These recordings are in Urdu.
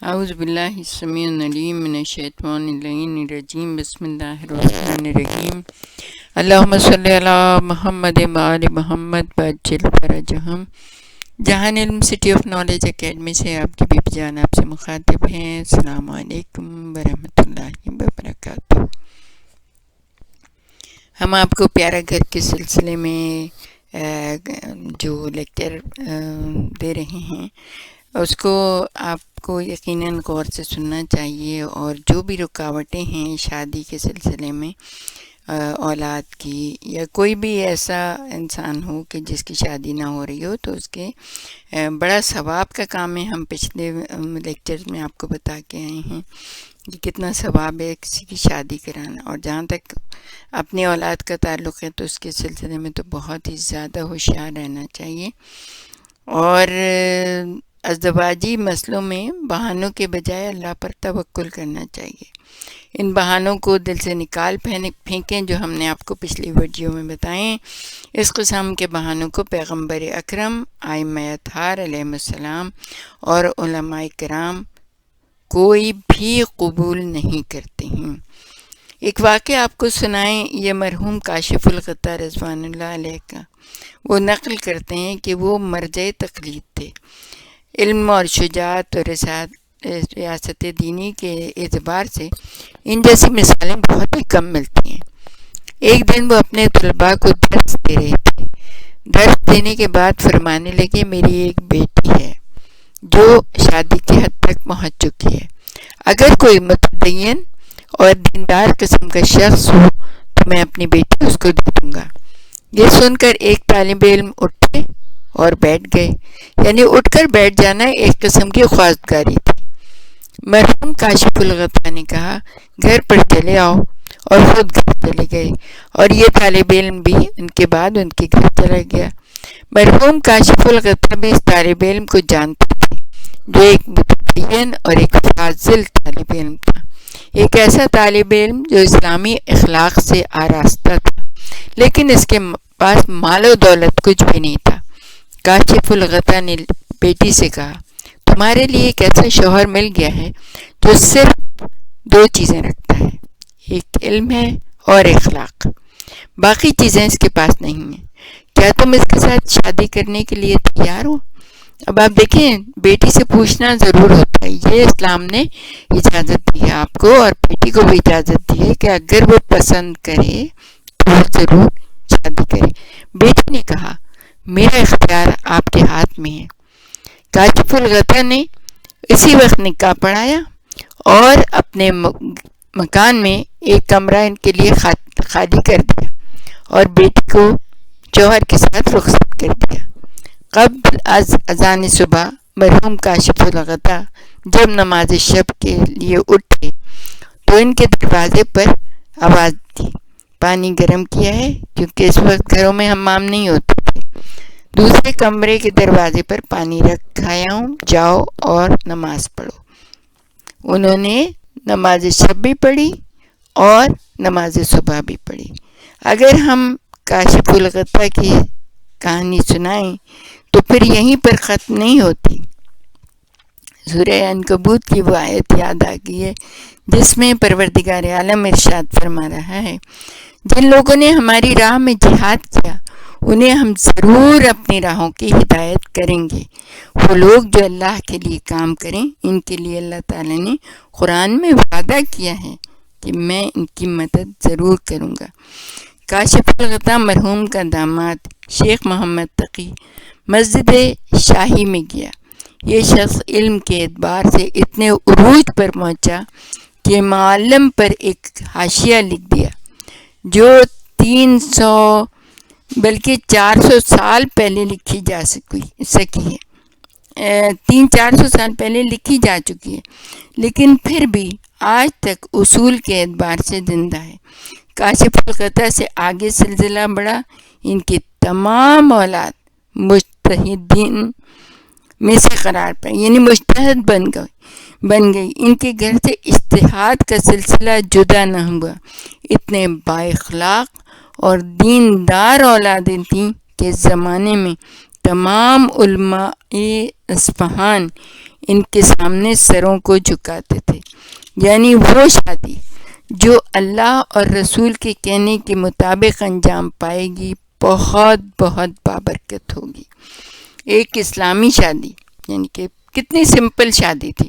اعوذ باللہ السمیع العلیم من الشیطان اللعین الرجیم بسم اللہ الرحمن الرحیم اللہم صلی علی محمد وآل محمد وعجل فرجہم۔ جہان علم سٹی آف نالج اکیڈمی سے آپ کی بیبی جان آپ سے مخاطب ہیں۔ السلام علیکم ورحمۃ اللہ وبرکاتہ۔ ہم آپ کو پیارا گھر کے سلسلے میں جو لیکچر دے رہے ہیں اس کو آپ کو یقیناً غور سے سننا چاہیے، اور جو بھی رکاوٹیں ہیں شادی کے سلسلے میں، اولاد کی، یا کوئی بھی ایسا انسان ہو کہ جس کی شادی نہ ہو رہی ہو، تو اس کے بڑا ثواب کا کام ہے۔ ہم پچھلے لیکچر میں آپ کو بتا کے آئے ہیں کہ کتنا ثواب ہے کسی کی شادی کرانا، اور جہاں تک اپنی اولاد کا تعلق ہے تو اس کے سلسلے میں تو بہت ہی زیادہ ہوشیار رہنا چاہیے، اور ازدواجی مسئلوں میں بہانوں کے بجائے اللہ پر توکل کرنا چاہیے۔ ان بہانوں کو دل سے نکال پھینکیں جو ہم نے آپ کو پچھلی ویڈیو میں بتائیں۔ اس قسم کے بہانوں کو پیغمبر اکرم، ائمہ اطہار علیہ السلام اور علماء کرام کوئی بھی قبول نہیں کرتے ہیں۔ ایک واقعہ آپ کو سنائیں، یہ مرحوم کاشف الغطا رضوان اللہ علیہ کا۔ وہ نقل کرتے ہیں کہ وہ مرجع تقلید تھے۔ علم اور شجاعت اور ریاست دینی کے اعتبار سے ان جیسی مثالیں بہت ہی کم ملتی ہیں۔ ایک دن وہ اپنے طلباء کو درس دے رہے تھے۔ درس دینے کے بعد فرمانے لگے، میری ایک بیٹی ہے جو شادی کی حد تک پہنچ چکی ہے۔ اگر کوئی متدین اور دیندار قسم کا شخص ہو تو میں اپنی بیٹی اس کو دے دوں گا۔ یہ سن کر ایک طالب علم اٹھے اور بیٹھ گئے، یعنی اٹھ کر بیٹھ جانا ایک قسم کی خواستگاری تھی۔ مرحوم کاشف الغطا نے کہا، گھر پر چلے آؤ، اور خود گھر چلے گئے، اور یہ طالب علم بھی ان کے بعد ان کے گھر چلا گیا۔ مرحوم کاشف الغطا بھی اس طالب علم کو جانتے تھے جو ایک متدین اور ایک فاضل طالب علم تھا، ایک ایسا طالب علم جو اسلامی اخلاق سے آراستہ تھا، لیکن اس کے پاس مال و دولت کچھ بھی نہیں تھا۔ کاشف الغطا نے بیٹی سے کہا، تمہارے لیے ایک ایسا شوہر مل گیا ہے جو صرف دو چیزیں رکھتا ہے، ایک علم ہے اور اخلاق، باقی چیزیں اس کے پاس نہیں ہیں۔ کیا تم اس کے ساتھ شادی کرنے کے لیے تیار ہو؟ اب آپ دیکھیں، بیٹی سے پوچھنا ضرور ہوتا ہے۔ یہ اسلام نے اجازت دی ہے آپ کو، اور بیٹی کو بھی اجازت دی ہے کہ اگر وہ پسند کرے تو وہ ضرور شادی کرے۔ بیٹی نے کہا، میرا اختیار آپ کے ہاتھ میں ہے۔ کاشف الغطا نے اسی وقت نکاح پڑھایا اور اپنے مکان میں ایک کمرہ ان کے لیے خالی کر دیا، اور بیٹی کو شوہر کے ساتھ رخصت کر دیا۔ قبل از اذان صبح مرحوم کاشف الغطا جب نماز شب کے لیے اٹھے تو ان کے دروازے پر آواز دی، پانی گرم کیا ہے، کیونکہ اس وقت گھروں میں حمام نہیں ہوتے تھے۔ دوسرے کمرے کے دروازے پر پانی رکھایا ہوں، جاؤ اور نماز پڑھو۔ انہوں نے نماز شب بھی پڑھی اور نماز صبح بھی پڑھی۔ اگر ہم کاشف الغطا کی کہانی سنائیں تو پھر یہیں پر ختم نہیں ہوتی۔ سورہ عنکبوت کی وہ آیت یاد آ گئی ہے جس میں پروردگار عالم ارشاد فرما رہا ہے، جن لوگوں نے ہماری راہ میں جہاد کیا انہیں ہم ضرور اپنی راہوں کی ہدایت کریں گے۔ وہ لوگ جو اللہ کے لیے کام کریں، ان کے لیے اللہ تعالیٰ نے قرآن میں وعدہ کیا ہے کہ میں ان کی مدد ضرور کروں گا۔ کاشف الغطا مرحوم کا داماد شیخ محمد تقی مسجد شاہی میں گیا۔ یہ شخص علم کے اعتبار سے اتنے عروج پر پہنچا کہ معلم پر ایک حاشیہ لکھ دیا جو 300 بلکہ 400 سال پہلے لکھی جا سکی ہے، 300-400 سال پہلے لکھی جا چکی ہے، لیکن پھر بھی آج تک اصول کے اعتبار سے زندہ ہے۔ کاشف الغطا سے آگے سلسلہ بڑھا، ان کی تمام اولاد مجتہدین میں سے قرار پائے، یعنی مجتہد بن گئی۔ ان کے گھر سے اجتہاد کا سلسلہ جدا نہ ہوا۔ اتنے با اخلاق اور دیندار اولادیں تھیں کہ زمانے میں تمام علماء اصفہان ان کے سامنے سروں کو جھکاتے تھے. یعنی وہ شادی جو اللہ اور رسول کے کہنے کے مطابق انجام پائے گی بہت بہت بابرکت ہوگی. ایک اسلامی شادی، یعنی کہ کتنی سمپل شادی تھی،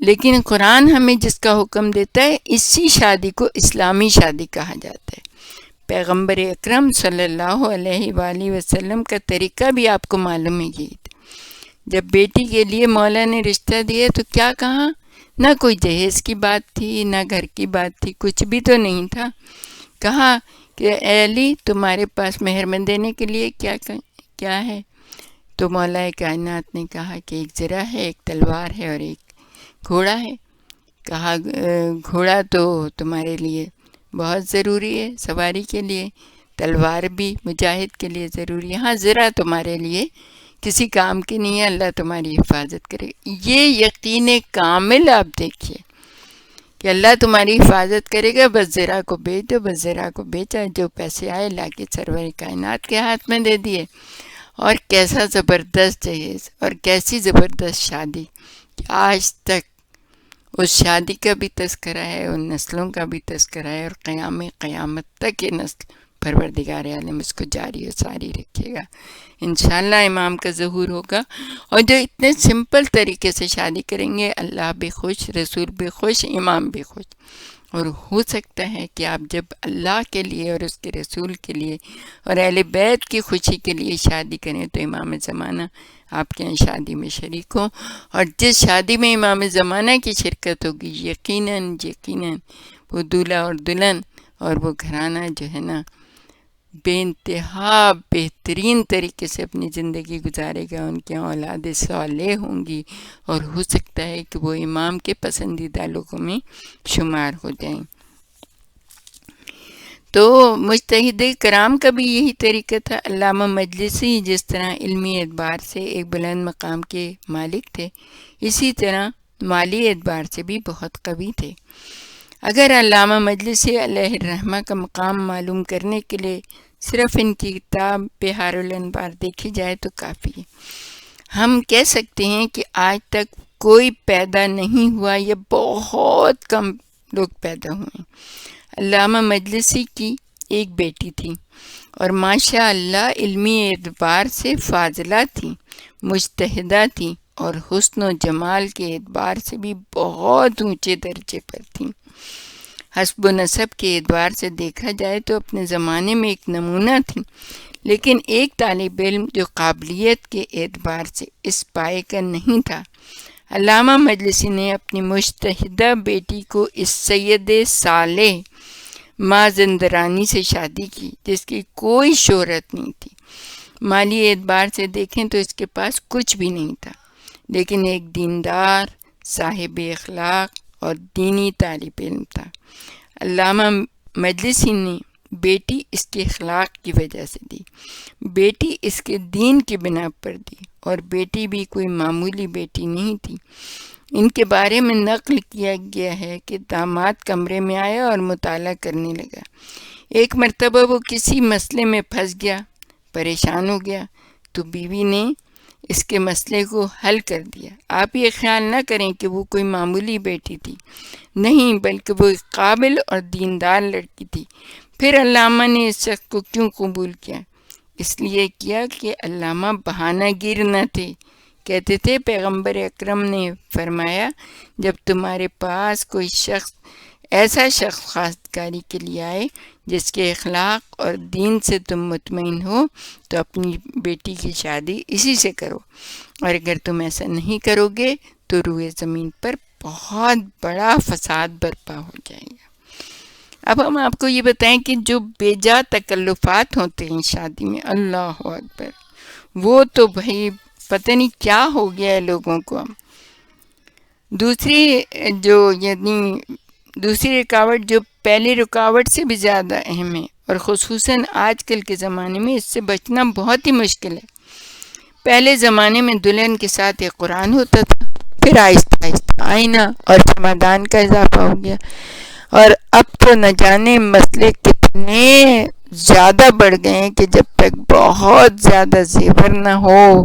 لیکن قرآن ہمیں جس کا حکم دیتا ہے اسی شادی کو اسلامی شادی کہا جاتا ہے. پیغمبر اکرم صلی اللہ علیہ وآلہ وسلم کا طریقہ بھی آپ کو معلوم ہے. یہ جب بیٹی کے لیے مولا نے رشتہ دیا تو کیا کہا؟ نہ کوئی جہیز کی بات تھی، نہ گھر کی بات تھی، کچھ بھی تو نہیں تھا. کہا کہ اے علی تمہارے پاس مہر میں دینے کے لیے کیا ہے؟ تو مولا کائنات نے کہا کہ ایک زرہ ہے، ایک تلوار ہے اور ایک گھوڑا ہے. کہا گھوڑا تو تمہارے لیے بہت ضروری ہے سواری کے لیے، تلوار بھی مجاہد کے لیے ضروری ہے. ہاں زرہ تمہارے لیے کسی کام کی نہیں ہے، اللہ تمہاری حفاظت کرے. یہ یقین کامل آپ دیکھیے کہ اللہ تمہاری حفاظت کرے گا، بس زرہ کو بیچ دو. بس زرہ کو بیچا، جو پیسے آئے لا کے سرور کائنات کے ہاتھ میں دے دیے. اور کیسا زبردست جہیز اور کیسی زبردست شادی کہ آج تک اس شادی کا بھی تذکرہ ہے، ان نسلوں کا بھی تذکرہ ہے، اور قیامت تک یہ نسل پروردگار عالم اس کو جاری و ساری رکھے گا. انشاءاللہ امام کا ظہور ہوگا، اور جو اتنے سمپل طریقے سے شادی کریں گے اللہ بھی خوش، رسول بھی خوش، امام بھی خوش. اور ہو سکتا ہے کہ آپ جب اللہ کے لیے اور اس کے رسول کے لیے اور اہل بیت کی خوشی کے لیے شادی کریں تو امام زمانہ آپ کے یہاں شادی میں شریک ہوں. اور جس شادی میں امام زمانہ کی شرکت ہوگی یقیناً وہ دولہا اور دلہن اور وہ گھرانہ جو ہے نا بے انتہا بہترین طریقے سے اپنی زندگی گزارے گا. ان کے اولاد صالح ہوں گی، اور ہو سکتا ہے کہ وہ امام کے پسندیدہ لوگوں میں شمار ہو جائیں. تو مجتہد کرام کا بھی یہی طریقہ تھا. علامہ مجلسی جس طرح علمی اعتبار سے ایک بلند مقام کے مالک تھے، اسی طرح مالی اعتبار سے بھی بہت قوی تھے. اگر علامہ مجلسی علیہ الرحمہ کا مقام معلوم کرنے کے لیے صرف ان کی کتاب بحار الانوار دیکھی جائے تو کافی ہے. ہم کہہ سکتے ہیں کہ آج تک کوئی پیدا نہیں ہوا یا بہت کم لوگ پیدا ہوئے. علامہ مجلسی کی ایک بیٹی تھی اور ماشاء اللہ علمی اعتبار سے فاضلہ تھی، مجتہدہ تھی، اور حسن و جمال کے اعتبار سے بھی بہت اونچے درجے پر تھیں. حسب و نسب کے اعتبار سے دیکھا جائے تو اپنے زمانے میں ایک نمونہ تھی، لیکن ایک طالب علم جو قابلیت کے اعتبار سے اس پائے کا نہیں تھا. علامہ مجلسی نے اپنی مجتہدہ بیٹی کو اس سید صالح مازندرانی سے شادی کی جس کی کوئی شہرت نہیں تھی. مالی اعتبار سے دیکھیں تو اس کے پاس کچھ بھی نہیں تھا، لیکن ایک دیندار، صاحب اخلاق اور دینی طالب علم تھا. علامہ مجلسی نے بیٹی اس کے اخلاق کی وجہ سے دی، بیٹی اس کے دین کی بنا پر دی، اور بیٹی بھی کوئی معمولی بیٹی نہیں تھی. ان کے بارے میں نقل کیا گیا ہے کہ داماد کمرے میں آیا اور مطالعہ کرنے لگا. ایک مرتبہ وہ کسی مسئلے میں پھنس گیا، پریشان ہو گیا، تو بیوی نے اس کے مسئلے کو حل کر دیا. آپ یہ خیال نہ کریں کہ وہ کوئی معمولی بیٹی تھی، نہیں، بلکہ وہ ایک قابل اور دیندار لڑکی تھی. پھر علامہ نے اس شخص کو کیوں قبول کیا؟ اس لیے کیا کہ علامہ بہانہ گیر نہ تھے. کہتے تھے پیغمبر اکرم نے فرمایا جب تمہارے پاس کوئی شخص ایسا شخص خواستگاری کے لیے آئے جس کے اخلاق اور دین سے تم مطمئن ہو تو اپنی بیٹی کی شادی اسی سے کرو، اور اگر تم ایسا نہیں کرو گے تو روئے زمین پر بہت بڑا فساد برپا ہو جائے گا. اب ہم آپ کو یہ بتائیں کہ جو بے جا تکلفات ہوتے ہیں شادی میں، اللہ اکبر، وہ تو بھائی پتہ نہیں کیا ہو گیا ہے لوگوں کو. دوسری رکاوٹ جو پہلی رکاوٹ سے بھی زیادہ اہم ہے، اور خصوصاً آج کل کے زمانے میں اس سے بچنا بہت ہی مشکل ہے. پہلے زمانے میں دلہن کے ساتھ ایک قرآن ہوتا تھا، پھر آہستہ آہستہ آئینہ اور سمادان کا اضافہ ہو گیا، اور اب تو نہ جانے مسئلے کتنے زیادہ بڑھ گئے ہیں کہ جب تک بہت زیادہ زیور نہ ہو،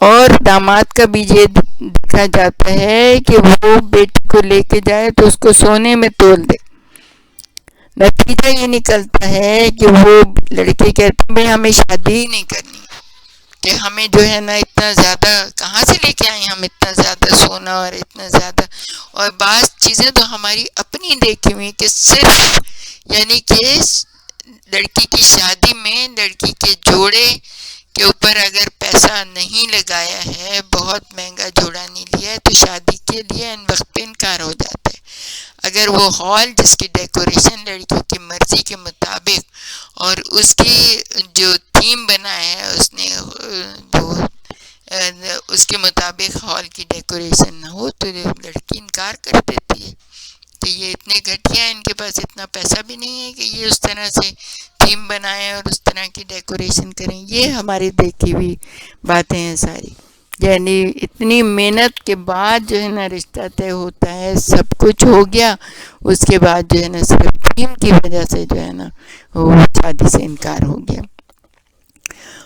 اور داماد کا بھی یہ دیکھا جاتا ہے کہ وہ بیٹی کو لے کے جائے تو اس کو سونے میں تول دے. نتیجہ یہ نکلتا ہے کہ وہ لڑکے کہتے ہیں بھائی ہمیں شادی ہی نہیں کرنی، کہ ہمیں جو ہے نا اتنا زیادہ کہاں سے لے کے آئیں ہم اتنا زیادہ سونا اور اتنا زیادہ. اور بعض چیزیں تو ہماری اپنی دیکھی ہوئی کہ صرف یعنی کہ لڑکی کی شادی میں لڑکی کے جوڑے کے اوپر اگر پیسہ نہیں لگایا ہے، بہت مہنگا جوڑا نہیں لیا ہے، تو شادی کے لیے ان وقت پہ انکار ہو جاتا ہے. اگر وہ ہال جس کی ڈیکوریشن لڑکی کی مرضی کے مطابق اور اس کی جو تھیم بنا ہے اس نے وہ اس کے مطابق ہال کی ڈیکوریشن نہ ہو تو لڑکی انکار کر دیتی ہے کہ یہ اتنے گھٹیا ہیں، ان کے پاس اتنا پیسہ بھی نہیں ہے کہ یہ اس طرح سے تھیم بنائیں اور اس طرح کی ڈیکوریشن کریں. یہ ہماری دیکھی ہوئی باتیں ہیں ساری. یعنی اتنی محنت کے بعد جو ہے نا رشتہ طے ہوتا ہے، سب کچھ ہو گیا، اس کے بعد جو ہے نا صرف تھیم کی وجہ سے جو ہے نا وہ شادی سے انکار ہو گیا.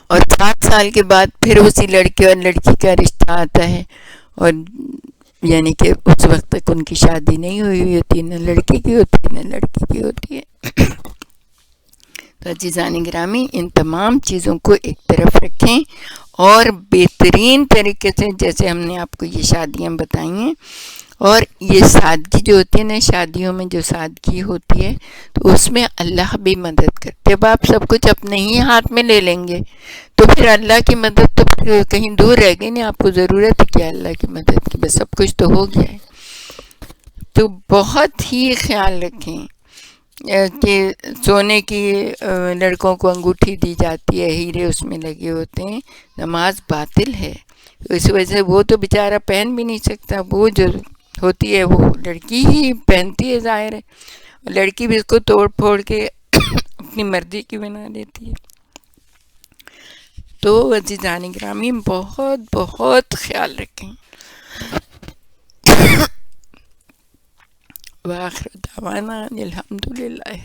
اور 7 سال کے بعد پھر اسی لڑکے اور لڑکی کا رشتہ آتا ہے، اور یعنی کہ اس وقت تک ان کی شادی نہیں ہوئی ہوتی، نہ لڑکی کی ہوتی ہے نہ لڑکی کی ہوتی ہے. تو عزیزان گرامی، ان تمام چیزوں کو ایک طرف رکھیں اور بہترین طریقے سے جیسے ہم نے آپ کو یہ شادیاں بتائی ہیں، اور یہ سادگی جو ہوتی ہے نا، شادیوں میں جو سادگی ہوتی ہے تو اس میں اللہ بھی مدد کرتے. جب آپ سب کچھ اپنے ہی ہاتھ میں لے لیں گے تو پھر اللہ کی مدد تو پھر کہیں دور رہ گئی. نہیں، آپ کو ضرورت ہے کیا اللہ کی مدد کی، بس سب کچھ تو ہو گیا ہے. تو بہت ہی خیال رکھیں کہ سونے کی لڑکوں کو انگوٹھی دی جاتی ہے، ہیرے اس میں لگے ہوتے ہیں، نماز باطل ہے. اس وجہ سے وہ تو بیچارہ پہن بھی نہیں سکتا، وہ جو ہوتی ہے وہ لڑکی ہی پہنتی ہے ظاہر ہے، لڑکی بھی اس کو توڑ پھوڑ کے اپنی مرضی کی بنا دیتی ہے. تو عزیزان گرامی بہت بہت خیال رکھیں. وآخر دعوانا الحمدللہ.